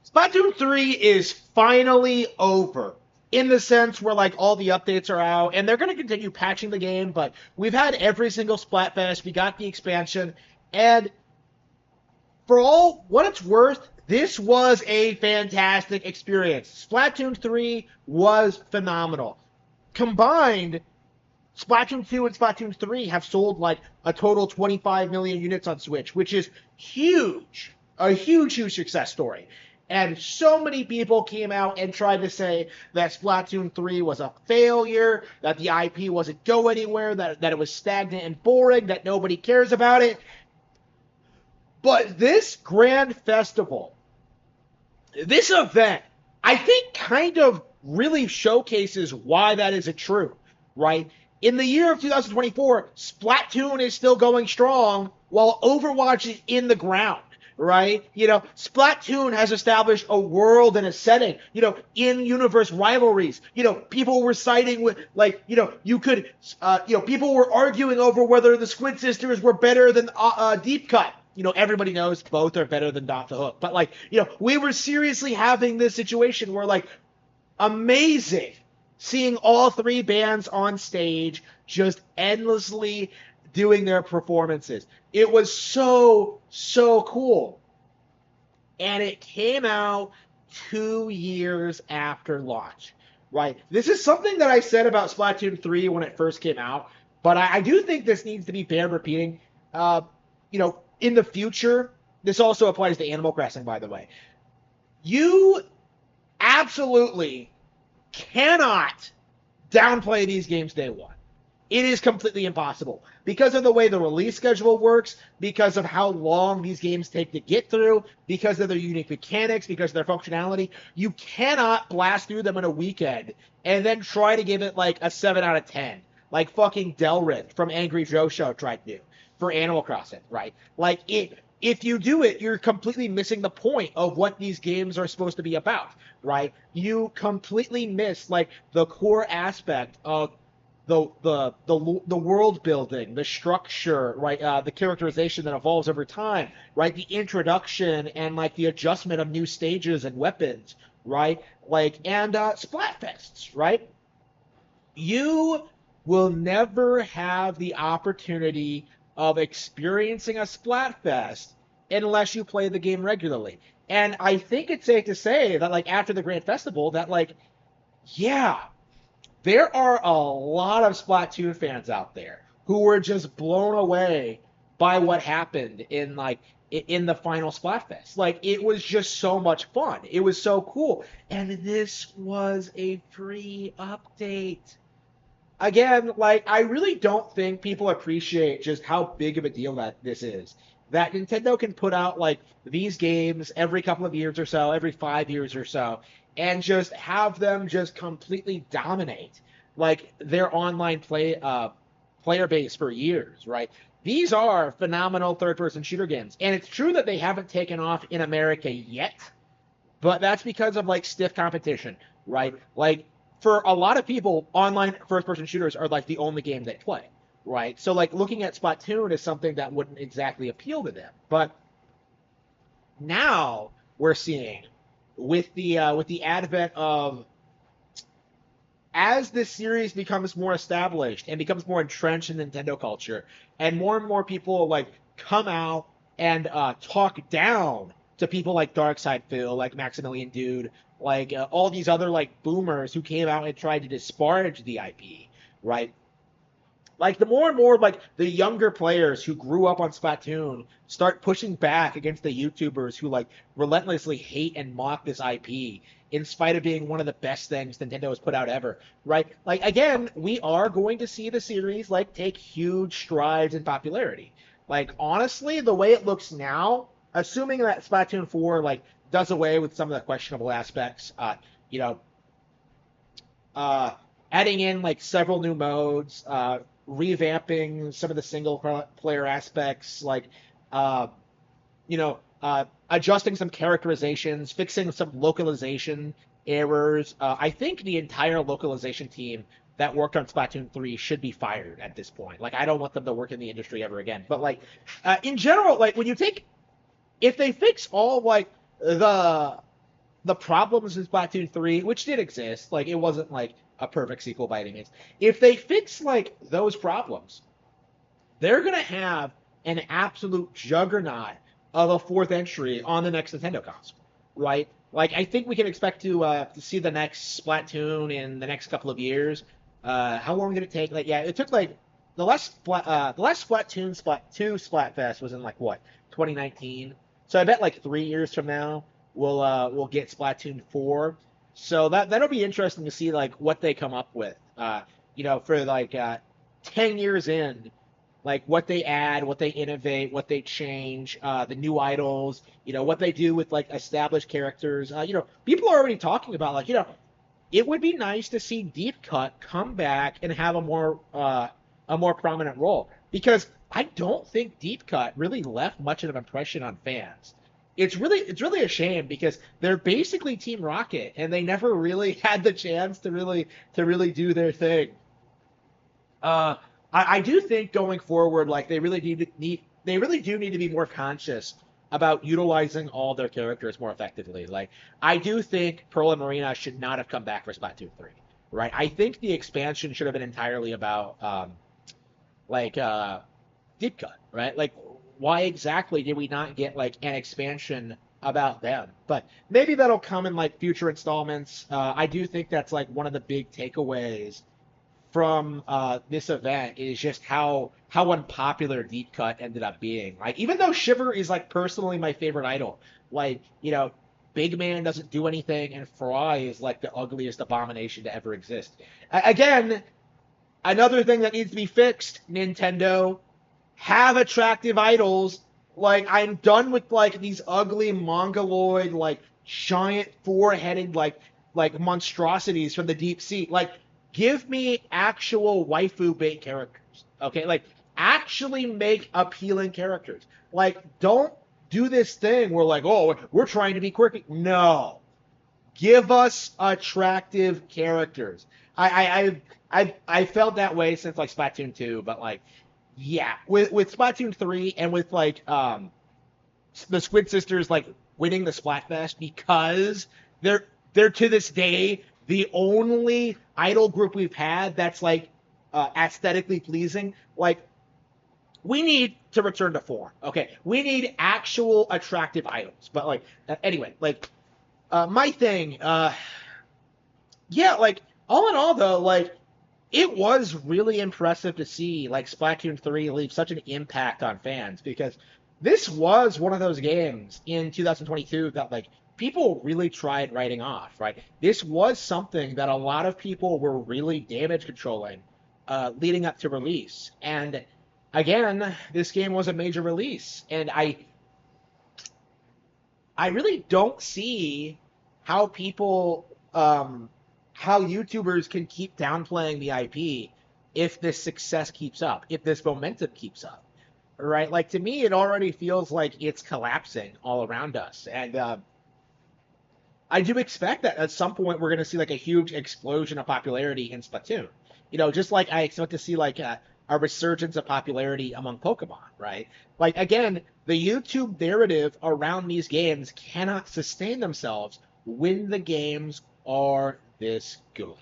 Splatoon 3 is finally over in the sense where like all the updates are out and they're going to continue patching the game, but we've had every single Splatfest, we got the expansion, and for all what it's worth, this was a fantastic experience. Splatoon 3 was phenomenal. Combined, Splatoon 2 and Splatoon 3 have sold like a total 25 million units on Switch, which is huge. A huge, huge success story. And so many people came out and tried to say that Splatoon 3 was a failure, that the IP wasn't go anywhere, that it was stagnant and boring, that nobody cares about it. But this grand festival, this event, I think kind of really showcases why that isn't true, right? In the year of 2024, Splatoon is still going strong while Overwatch is in the ground, right? Splatoon has established a world and a setting, in-universe rivalries. People were siding with, people were arguing over whether the Squid Sisters were better than Deep Cut. Everybody knows both are better than Off the Hook. But, we were seriously having this situation where, amazing seeing all three bands on stage just endlessly doing their performances. It was so, so cool. And it came out 2 years after launch, right? This is something that I said about Splatoon 3 when it first came out, but I do think this needs to be fair repeating. In the future, this also applies to Animal Crossing, by the way. You absolutely cannot downplay these games day one. It is completely impossible because of the way the release schedule works, because of how long these games take to get through, because of their unique mechanics, because of their functionality. You cannot blast through them in a weekend and then try to give it like a 7 out of 10, like fucking Delrin from Angry Joe Show tried to do for Animal Crossing, right? If you do it, you're completely missing the point of what these games are supposed to be about, right? You completely miss the core aspect of the world building, the structure, right? The characterization that evolves over time, right? The introduction and the adjustment of new stages and weapons, right? And Splatfests, right? You will never have the opportunity of experiencing a Splatfest unless you play the game regularly. And I think it's safe to say that after the Grand Festival that yeah, there are a lot of Splatoon fans out there who were just blown away by what happened in the final Splatfest. It was just so much fun. It was so cool. And this was a free update. Again, I really don't think people appreciate just how big of a deal that this is. That Nintendo can put out these games every couple of years or so, every 5 years or so, and just have them just completely dominate their online player base for years, right? These are phenomenal third-person shooter games, and it's true that they haven't taken off in America yet, but that's because of stiff competition, right? For a lot of people, online first-person shooters are the only game they play, right? So looking at Splatoon is something that wouldn't exactly appeal to them. But now we're seeing with the advent of, as this series becomes more established and becomes more entrenched in Nintendo culture, and more people come out and talk down to people like Darkside Phil, like Maximilian Dude, all these other boomers who came out and tried to disparage the IP, right? The more and more the younger players who grew up on Splatoon start pushing back against the YouTubers who relentlessly hate and mock this IP in spite of being one of the best things Nintendo has put out ever, right? Again, we are going to see the series take huge strides in popularity. Honestly, the way it looks now, assuming that Splatoon 4 does away with some of the questionable aspects, adding in several new modes, revamping some of the single player aspects, adjusting some characterizations, fixing some localization errors. I think the entire localization team that worked on Splatoon 3 should be fired at this point. I don't want them to work in the industry ever again. But in general, when you take, if they fix all the the problems in Splatoon 3, which did exist, like it wasn't like a perfect sequel by any means. If they fix like those problems, they're gonna have an absolute juggernaut of a fourth entry on the next Nintendo console, right? Like I think we can expect to see the next Splatoon in the next couple of years. How long did it take? Like yeah, it took like the last Splatoon Splatfest was in like what 2019. So I bet like 3 years from now we'll get Splatoon 4. So that'll be interesting to see like what they come up with. For like 10 years in, like what they add, what they innovate, what they change, the new idols, what they do with like established characters. People are already talking about like, it would be nice to see Deep Cut come back and have a more prominent role because I don't think Deep Cut really left much of an impression on fans. It's really a shame because they're basically Team Rocket and they never really had the chance to really do their thing. Uh, I do think going forward, like they really do need to be more conscious about utilizing all their characters more effectively. Like I do think Pearl and Marina should not have come back for Splatoon 3, right? I think the expansion should have been entirely about like Deep Cut, right? Like why exactly did we not get like an expansion about them? But maybe that'll come in like future installments. I do think that's like one of the big takeaways from this event is just how unpopular Deep Cut ended up being. Like even though Shiver is like personally my favorite idol, like Big Man doesn't do anything, and Fry is like the ugliest abomination to ever exist. Again, another thing that needs to be fixed, Nintendo, have attractive idols. Like I'm done with like these ugly mongoloid like giant four-headed like monstrosities from the deep sea. Like give me actual waifu bait characters. Okay? Like actually make appealing characters. Like don't do this thing where like, "Oh, we're trying to be quirky." No. Give us attractive characters. I felt that way since like Splatoon 2, but like yeah, with Splatoon 3 and with like the Squid Sisters like winning the Splatfest because they're to this day the only idol group we've had that's like aesthetically pleasing. Like we need to return to form. Okay, we need actual attractive idols. But like anyway, like my thing, yeah, like all in all though, like it was really impressive to see like Splatoon 3 leave such an impact on fans because this was one of those games in 2022 that like people really tried writing off, right? This was something that a lot of people were really damage controlling leading up to release. And again, this game was a major release, and I really don't see how people how YouTubers can keep downplaying the IP if this success keeps up, if this momentum keeps up, right? Like to me, it already feels like it's collapsing all around us, and I do expect that at some point we're going to see like a huge explosion of popularity in Splatoon. Just like I expect to see like a resurgence of popularity among Pokemon, right? Like again, the YouTube narrative around these games cannot sustain themselves when the games are this good.